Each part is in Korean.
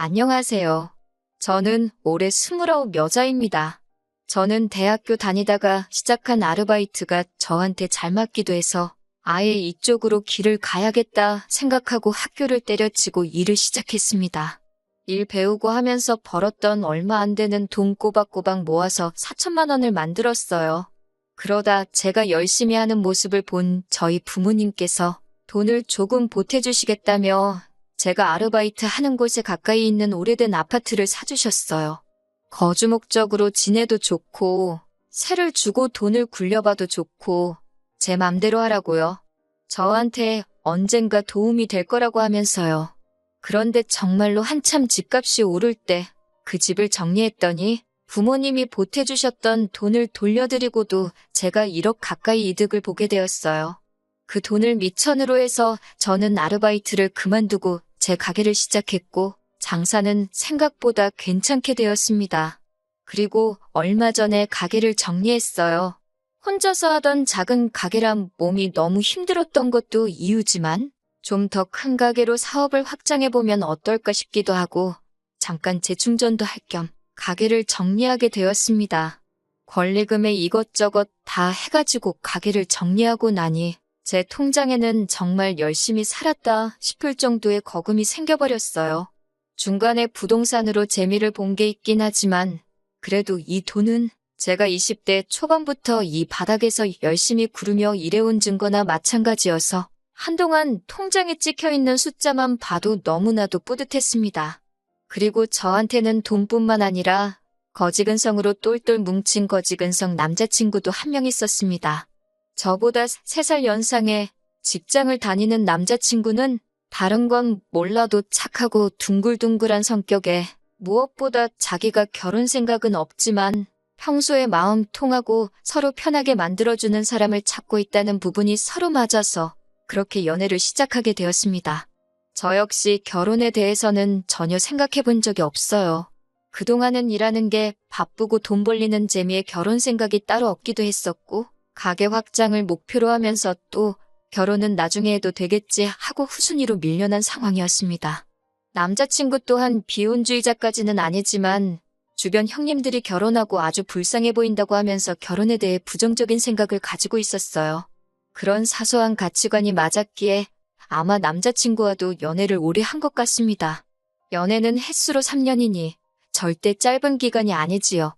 안녕하세요. 저는 올해 29 여자입니다. 저는 대학교 다니다가 시작한 아르바이트가 저한테 잘 맞기도 해서 아예 이쪽으로 길을 가야겠다 생각하고 학교를 때려치고 일을 시작했습니다. 일 배우고 하면서 벌었던 얼마 안 되는 돈 꼬박꼬박 모아서 4천만 원을 만들었어요. 그러다 제가 열심히 하는 모습을 본 저희 부모님께서 돈을 조금 보태주시겠다며 제가 아르바이트 하는 곳에 가까이 있는 오래된 아파트를 사주셨어요. 거주 목적으로 지내도 좋고, 세를 주고 돈을 굴려봐도 좋고, 제 맘대로 하라고요. 저한테 언젠가 도움이 될 거라고 하면서요. 그런데 정말로 한참 집값이 오를 때 그 집을 정리했더니 부모님이 보태주셨던 돈을 돌려드리고도 제가 1억 가까이 이득을 보게 되었어요. 그 돈을 미천으로 해서 저는 아르바이트를 그만두고 제 가게를 시작했고 장사는 생각보다 괜찮게 되었습니다. 그리고 얼마 전에 가게를 정리했어요. 혼자서 하던 작은 가게란 몸이 너무 힘들었던 것도 이유지만 좀 더 큰 가게로 사업을 확장해보면 어떨까 싶기도 하고 잠깐 재충전도 할 겸 가게를 정리하게 되었습니다. 권리금에 이것저것 다 해가지고 가게를 정리하고 나니 제 통장에는 정말 열심히 살았다 싶을 정도의 거금이 생겨버렸어요. 중간에 부동산으로 재미를 본 게 있긴 하지만 그래도 이 돈은 제가 20대 초반부터 이 바닥에서 열심히 구르며 일해온 증거나 마찬가지여서 한동안 통장에 찍혀있는 숫자만 봐도 너무나도 뿌듯했습니다. 그리고 저한테는 돈뿐만 아니라 거지근성으로 똘똘 뭉친 거지근성 남자친구도 한 명 있었습니다. 저보다 3살 연상의 직장을 다니는 남자친구는 다른 건 몰라도 착하고 둥글둥글한 성격에 무엇보다 자기가 결혼 생각은 없지만 평소에 마음 통하고 서로 편하게 만들어주는 사람을 찾고 있다는 부분이 서로 맞아서 그렇게 연애를 시작하게 되었습니다. 저 역시 결혼에 대해서는 전혀 생각해 본 적이 없어요. 그동안은 일하는 게 바쁘고 돈 벌리는 재미에 결혼 생각이 따로 없기도 했었고 가게 확장을 목표로 하면서 또 결혼은 나중에 해도 되겠지 하고 후순위로 밀려난 상황이었습니다. 남자친구 또한 비혼주의자까지는 아니지만 주변 형님들이 결혼하고 아주 불쌍해 보인다고 하면서 결혼에 대해 부정적인 생각을 가지고 있었어요. 그런 사소한 가치관이 맞았기에 아마 남자친구와도 연애를 오래 한 것 같습니다. 연애는 횟수로 3년이니 절대 짧은 기간이 아니지요.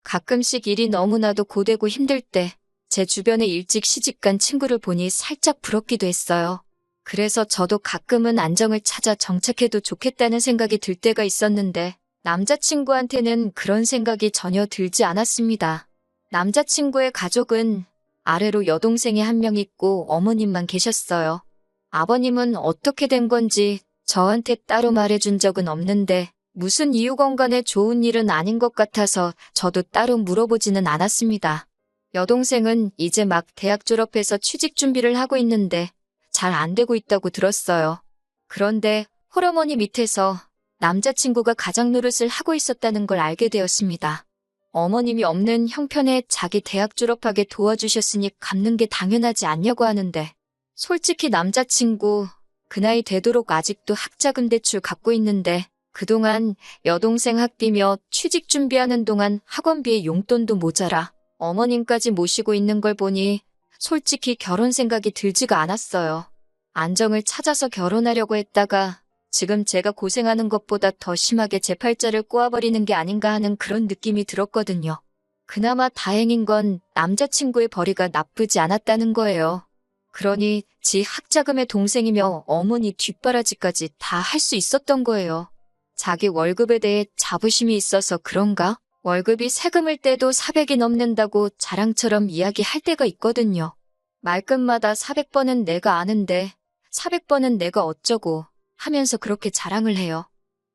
가끔씩 일이 너무나도 고되고 힘들 때 제 주변에 일찍 시집간 친구를 보니 살짝 부럽기도 했어요. 그래서 저도 가끔은 안정을 찾아 정착해도 좋겠다는 생각이 들 때가 있었는데 남자친구한테는 그런 생각이 전혀 들지 않았습니다. 남자친구의 가족은 아래로 여동생이 한 명 있고 어머님만 계셨어요. 아버님은 어떻게 된 건지 저한테 따로 말해준 적은 없는데 무슨 이유건 간에 좋은 일은 아닌 것 같아서 저도 따로 물어보지는 않았습니다. 여동생은 이제 막 대학 졸업해서 취직 준비를 하고 있는데 잘 안 되고 있다고 들었어요. 그런데 홀어머니 밑에서 남자친구가 가장 노릇을 하고 있었다는 걸 알게 되었습니다. 어머님이 없는 형편에 자기 대학 졸업하게 도와주셨으니 갚는 게 당연하지 않냐고 하는데 솔직히 남자친구 그 나이 되도록 아직도 학자금 대출 갚고 있는데 그동안 여동생 학비며 취직 준비하는 동안 학원비에 용돈도 모자라 어머님까지 모시고 있는 걸 보니 솔직히 결혼 생각이 들지가 않았어요. 안정을 찾아서 결혼하려고 했다가 지금 제가 고생하는 것보다 더 심하게 제 팔자를 꼬아버리는 게 아닌가 하는 그런 느낌이 들었거든요. 그나마 다행인 건 남자친구의 벌이가 나쁘지 않았다는 거예요. 그러니 지 학자금의 동생이며 어머니 뒷바라지까지 다 할 수 있었던 거예요. 자기 월급에 대해 자부심이 있어서 그런가? 월급이 세금을 떼도 400이 넘는다고 자랑처럼 이야기할 때가 있거든요. 말끝마다 400번은 내가 아는데 400번은 내가 어쩌고 하면서 그렇게 자랑을 해요.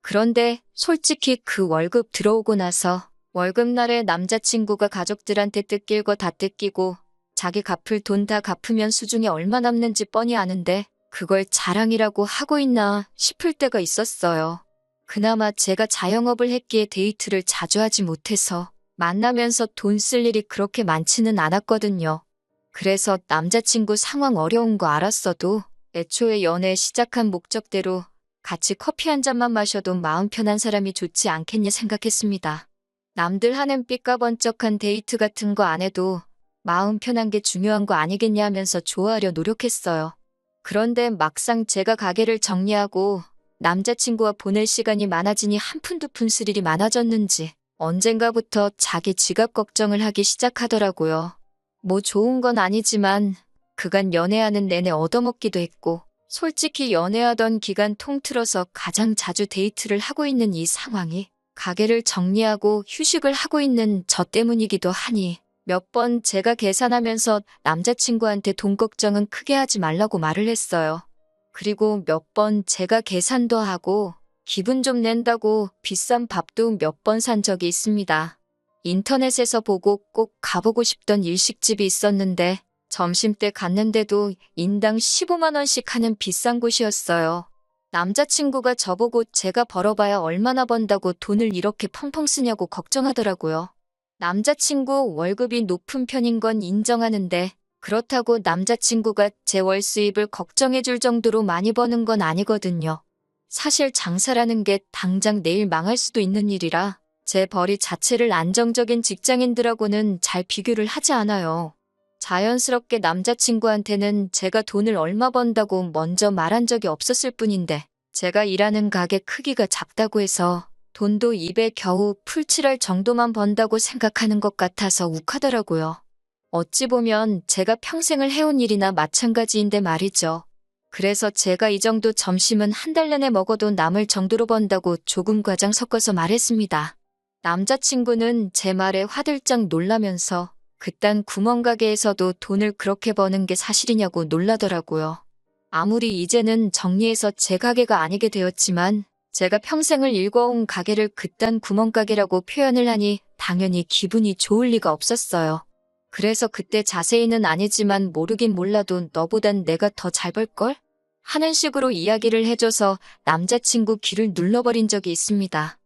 그런데 솔직히 그 월급 들어오고 나서 월급날에 남자친구가 가족들한테 뜯길 거 다 뜯기고 자기 갚을 돈 다 갚으면 수중에 얼마 남는지 뻔히 아는데 그걸 자랑이라고 하고 있나 싶을 때가 있었어요. 그나마 제가 자영업을 했기에 데이트를 자주 하지 못해서 만나면서 돈 쓸 일이 그렇게 많지는 않았거든요. 그래서 남자친구 상황 어려운 거 알았어도 애초에 연애 시작한 목적대로 같이 커피 한 잔만 마셔도 마음 편한 사람이 좋지 않겠냐 생각했습니다. 남들 하는 삐까번쩍한 데이트 같은 거 안 해도 마음 편한 게 중요한 거 아니겠냐 하면서 좋아하려 노력했어요. 그런데 막상 제가 가게를 정리하고 남자친구와 보낼 시간이 많아지니 한푼 두푼 쓸 일이 많아졌는지 언젠가부터 자기 지갑 걱정을 하기 시작하더라고요. 뭐 좋은 건 아니지만 그간 연애하는 내내 얻어먹기도 했고 솔직히 연애하던 기간 통틀어서 가장 자주 데이트를 하고 있는 이 상황이 가게를 정리하고 휴식을 하고 있는 저 때문이기도 하니 몇 번 제가 계산하면서 남자친구한테 돈 걱정은 크게 하지 말라고 말을 했어요. 그리고 몇 번 제가 계산도 하고 기분 좀 낸다고 비싼 밥도 몇 번 산 적이 있습니다. 인터넷에서 보고 꼭 가보고 싶던 일식집이 있었는데 점심때 갔는데도 인당 15만 원씩 하는 비싼 곳이었어요. 남자친구가 저보고 제가 벌어봐야 얼마나 번다고 돈을 이렇게 펑펑 쓰냐고 걱정하더라고요. 남자친구 월급이 높은 편인 건 인정하는데 그렇다고 남자친구가 제 월 수입을 걱정해줄 정도로 많이 버는 건 아니거든요. 사실 장사라는 게 당장 내일 망할 수도 있는 일이라 제 벌이 자체를 안정적인 직장인들하고는 잘 비교를 하지 않아요. 자연스럽게 남자친구한테는 제가 돈을 얼마 번다고 먼저 말한 적이 없었을 뿐인데 제가 일하는 가게 크기가 작다고 해서 돈도 입에 겨우 풀칠할 정도만 번다고 생각하는 것 같아서 욱하더라고요. 어찌 보면 제가 평생을 해온 일이나 마찬가지인데 말이죠. 그래서 제가 이 정도 점심은 한 달 내내 먹어도 남을 정도로 번다고 조금 과장 섞어서 말했습니다. 남자친구는 제 말에 화들짝 놀라면서 그딴 구멍가게에서도 돈을 그렇게 버는 게 사실이냐고 놀라더라고요. 아무리 이제는 정리해서 제 가게가 아니게 되었지만 제가 평생을 일궈온 가게를 그딴 구멍가게라고 표현을 하니 당연히 기분이 좋을 리가 없었어요. 그래서 그때 자세히는 아니지만 모르긴 몰라도 너보단 내가 더 잘 벌걸? 하는 식으로 이야기를 해줘서 남자친구 귀를 눌러버린 적이 있습니다.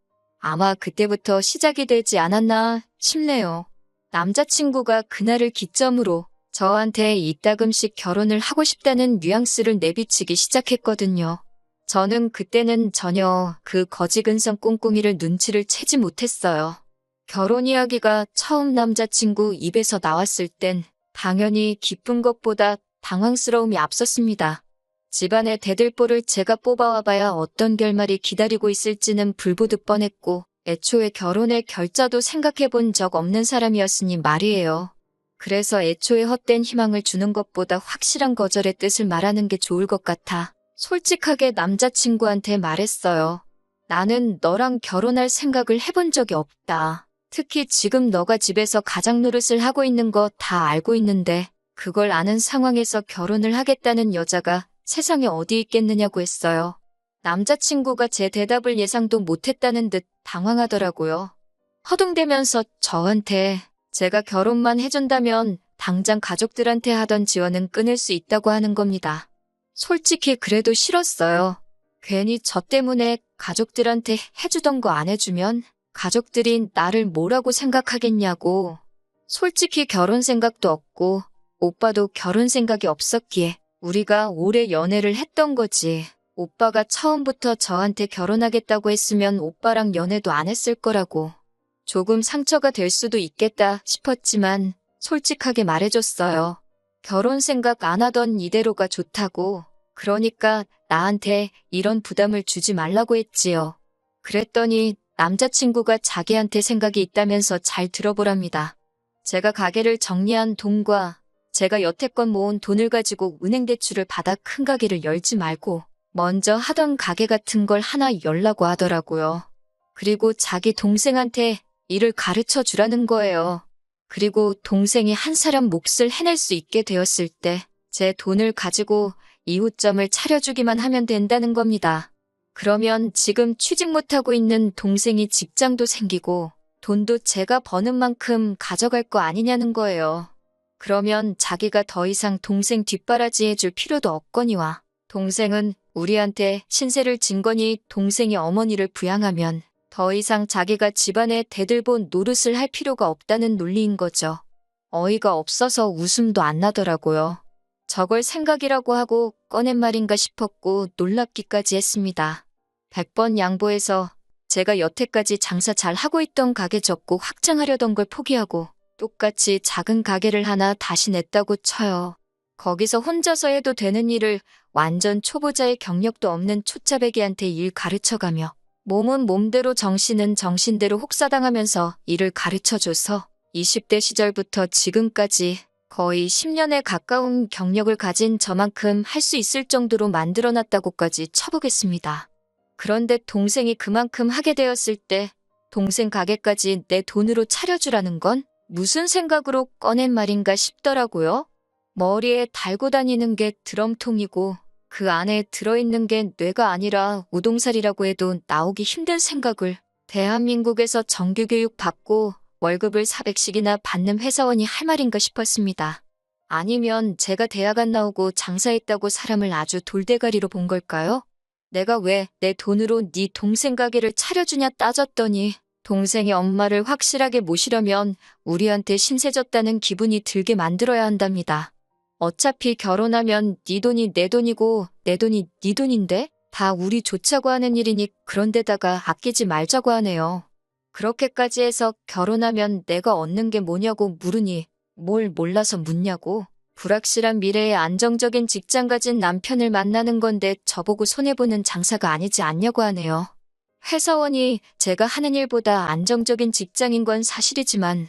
아마 그때부터 시작이 되지 않았나 싶네요. 남자친구가 그날을 기점으로 저한테 이따금씩 결혼을 하고 싶다는 뉘앙스를 내비치기 시작했거든요. 저는 그때는 전혀 그 거지근성 꿍꿍이를 눈치를 채지 못했어요. 결혼 이야기가 처음 남자친구 입에서 나왔을 땐 당연히 기쁜 것보다 당황스러움이 앞섰습니다. 집안의 대들보를 제가 뽑아와봐야 어떤 결말이 기다리고 있을지는 불보듯 뻔했고 애초에 결혼의 결자도 생각해본 적 없는 사람이었으니 말이에요. 그래서 애초에 헛된 희망을 주는 것보다 확실한 거절의 뜻을 말하는 게 좋을 것 같아 솔직하게 남자친구한테 말했어요. 나는 너랑 결혼할 생각을 해본 적이 없다. 특히 지금 너가 집에서 가장 노릇을 하고 있는 거 다 알고 있는데 그걸 아는 상황에서 결혼을 하겠다는 여자가 세상에 어디 있겠느냐고 했어요. 남자친구가 제 대답을 예상도 못했다는 듯 당황하더라고요. 허둥대면서 저한테 제가 결혼만 해준다면 당장 가족들한테 하던 지원은 끊을 수 있다고 하는 겁니다. 솔직히 그래도 싫었어요. 괜히 저 때문에 가족들한테 해주던 거 안 해주면 가족들이 나를 뭐라고 생각하겠냐고. 솔직히 결혼 생각도 없고 오빠도 결혼 생각이 없었기에 우리가 오래 연애를 했던 거지. 오빠가 처음부터 저한테 결혼하겠다고 했으면 오빠랑 연애도 안 했을 거라고. 조금 상처가 될 수도 있겠다 싶었지만 솔직하게 말해줬어요. 결혼 생각 안 하던 이대로가 좋다고. 그러니까 나한테 이런 부담을 주지 말라고 했지요. 그랬더니 남자친구가 자기한테 생각이 있다면서 잘 들어보랍니다. 제가 가게를 정리한 돈과 제가 여태껏 모은 돈을 가지고 은행 대출을 받아 큰 가게를 열지 말고 먼저 하던 가게 같은 걸 하나 열라고 하더라고요. 그리고 자기 동생한테 일을 가르쳐 주라는 거예요. 그리고 동생이 한 사람 몫을 해낼 수 있게 되었을 때 제 돈을 가지고 이웃점을 차려주기만 하면 된다는 겁니다. 그러면 지금 취직 못하고 있는 동생이 직장도 생기고 돈도 제가 버는 만큼 가져갈 거 아니냐는 거예요. 그러면 자기가 더 이상 동생 뒷바라지 해줄 필요도 없거니와 동생은 우리한테 신세를 진 거니 동생이 어머니를 부양하면 더 이상 자기가 집안에 대들보 노릇을 할 필요가 없다는 논리인 거죠. 어이가 없어서 웃음도 안 나더라고요. 저걸 생각이라고 하고 꺼낸 말인가 싶었고 놀랍기까지 했습니다. 100번 양보해서 제가 여태까지 장사 잘 하고 있던 가게 접고 확장하려던 걸 포기하고 똑같이 작은 가게를 하나 다시 냈다고 쳐요. 거기서 혼자서 해도 되는 일을 완전 초보자의 경력도 없는 초짜배기한테 일 가르쳐가며 몸은 몸대로 정신은 정신대로 혹사당하면서 일을 가르쳐줘서 20대 시절부터 지금까지 거의 10년에 가까운 경력을 가진 저만큼 할 수 있을 정도로 만들어놨다고까지 쳐보겠습니다. 그런데 동생이 그만큼 하게 되었을 때 동생 가게까지 내 돈으로 차려주라는 건 무슨 생각으로 꺼낸 말인가 싶더라고요. 머리에 달고 다니는 게 드럼통이고 그 안에 들어있는 게 뇌가 아니라 우동살이라고 해도 나오기 힘든 생각을 대한민국에서 정규교육 받고 월급을 400씩이나 받는 회사원이 할 말인가 싶었습니다. 아니면 제가 대학 안 나오고 장사했다고 사람을 아주 돌대가리로 본 걸까요? 내가 왜 내 돈으로 네 동생 가게를 차려주냐 따졌더니 동생이 엄마를 확실하게 모시려면 우리한테 신세졌다는 기분이 들게 만들어야 한답니다. 어차피 결혼하면 네 돈이 내 돈이고 내 돈이 네 돈인데 다 우리 좋자고 하는 일이니 그런데다가 아끼지 말자고 하네요. 그렇게까지 해서 결혼하면 내가 얻는 게 뭐냐고 물으니 뭘 몰라서 묻냐고. 불확실한 미래에 안정적인 직장 가진 남편을 만나는 건데 저보고 손해보는 장사가 아니지 않냐고 하네요. 회사원이 제가 하는 일보다 안정적인 직장인 건 사실이지만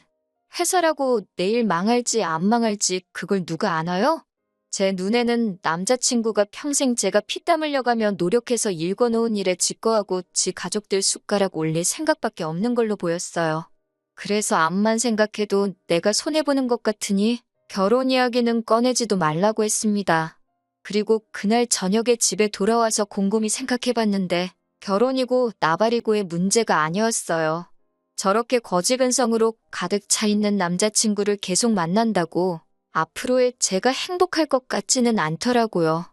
회사라고 내일 망할지 안 망할지 그걸 누가 아나요? 제 눈에는 남자친구가 평생 제가 피땀 흘려가며 노력해서 일궈놓은 일에 직거하고 지 가족들 숟가락 올릴 생각밖에 없는 걸로 보였어요. 그래서 암만 생각해도 내가 손해보는 것 같으니 결혼 이야기는 꺼내지도 말라고 했습니다. 그리고 그날 저녁에 집에 돌아와서 곰곰이 생각해봤는데 결혼이고 나발이고의 문제가 아니었어요. 저렇게 거지근성으로 가득 차 있는 남자친구를 계속 만난다고 앞으로의 제가 행복할 것 같지는 않더라고요.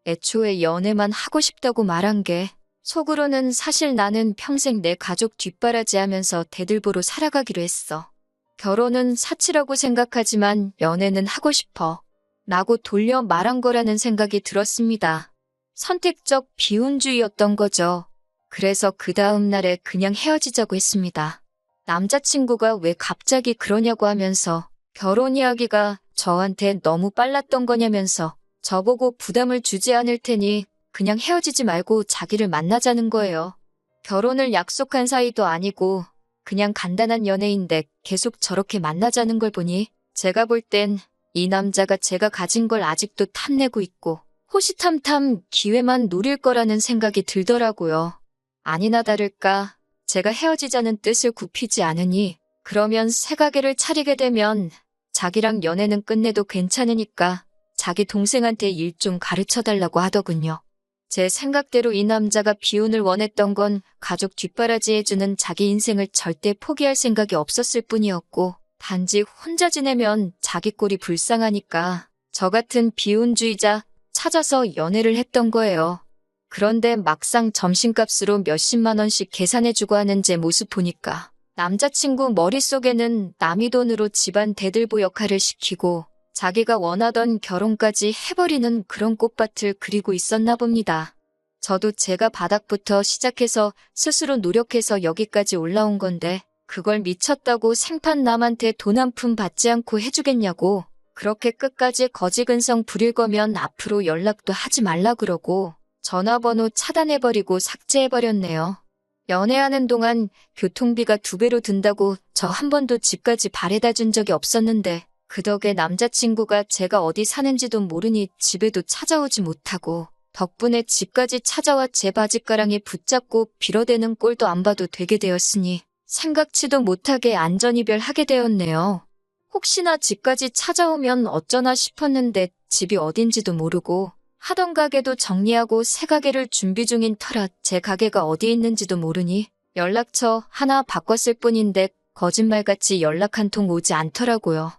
애초에 연애만 하고 싶다고 말한 게 속으로는 사실 나는 평생 내 가족 뒷바라지하면서 대들보로 살아가기로 했어. 결혼은 사치라고 생각하지만 연애는 하고 싶어. 라고 돌려 말한 거라는 생각이 들었습니다. 선택적 비혼주의였던 거죠. 그래서 그 다음 날에 그냥 헤어지자고 했습니다. 남자친구가 왜 갑자기 그러냐고 하면서 결혼 이야기가 저한테 너무 빨랐던 거냐면서 저보고 부담을 주지 않을 테니 그냥 헤어지지 말고 자기를 만나자는 거예요. 결혼을 약속한 사이도 아니고 그냥 간단한 연애인데 계속 저렇게 만나자는 걸 보니 제가 볼 땐 이 남자가 제가 가진 걸 아직도 탐내고 있고 호시탐탐 기회만 노릴 거라는 생각이 들더라고요. 아니나 다를까 제가 헤어지자는 뜻을 굽히지 않으니 그러면 새 가게를 차리게 되면 자기랑 연애는 끝내도 괜찮으니까 자기 동생한테 일 좀 가르쳐달라고 하더군요. 제 생각대로 이 남자가 비혼을 원했던 건 가족 뒷바라지 해주는 자기 인생을 절대 포기할 생각이 없었을 뿐이었고 단지 혼자 지내면 자기 꼴이 불쌍하니까 저 같은 비혼주의자 찾아서 연애를 했던 거예요. 그런데 막상 점심값으로 몇십만 원씩 계산해주고 하는 제 모습 보니까 남자친구 머릿속에는 남의 돈으로 집안 대들보 역할을 시키고 자기가 원하던 결혼까지 해버리는 그런 꽃밭을 그리고 있었나 봅니다. 저도 제가 바닥부터 시작해서 스스로 노력해서 여기까지 올라온 건데 그걸 미쳤다고 생판 남한테 돈 한 푼 받지 않고 해주겠냐고. 그렇게 끝까지 거지근성 부릴 거면 앞으로 연락도 하지 말라 그러고 전화번호 차단해버리고 삭제해버렸네요. 연애하는 동안 교통비가 2배로 든다고 저 한 번도 집까지 바래다 준 적이 없었는데 그 덕에 남자친구가 제가 어디 사는지도 모르니 집에도 찾아오지 못하고 덕분에 집까지 찾아와 제 바짓가랑이 붙잡고 빌어대는 꼴도 안 봐도 되게 되었으니 생각지도 못하게 안전이별하게 되었네요. 혹시나 집까지 찾아오면 어쩌나 싶었는데 집이 어딘지도 모르고 하던 가게도 정리하고 새 가게를 준비 중인 터라 제 가게가 어디 있는지도 모르니 연락처 하나 바꿨을 뿐인데 거짓말같이 연락 한 통 오지 않더라고요.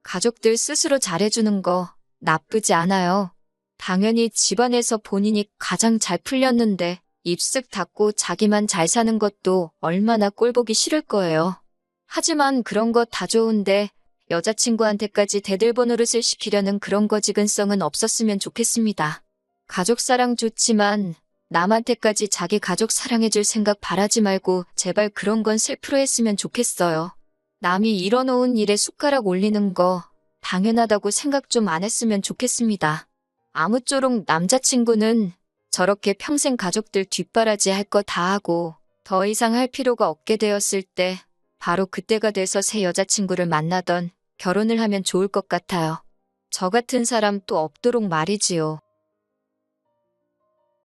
가족들 스스로 잘해주는 거 나쁘지 않아요. 당연히 집안에서 본인이 가장 잘 풀렸는데 입쓱 닫고 자기만 잘 사는 것도 얼마나 꼴보기 싫을 거예요. 하지만 그런 거 다 좋은데 여자친구한테까지 대들보 노릇을 시키려는 그런 거지근성은 없었으면 좋겠습니다. 가족사랑 좋지만 남한테까지 자기 가족 사랑해줄 생각 바라지 말고 제발 그런 건 셀프로 했으면 좋겠어요. 남이 일어놓은 일에 숟가락 올리는 거 당연하다고 생각 좀 안 했으면 좋겠습니다. 아무쪼록 남자친구는 저렇게 평생 가족들 뒷바라지 할 거 다 하고 더 이상 할 필요가 없게 되었을 때 바로 그때가 돼서 새 여자친구를 만나던 결혼을 하면 좋을 것 같아요. 저 같은 사람 또 없도록 말이지요.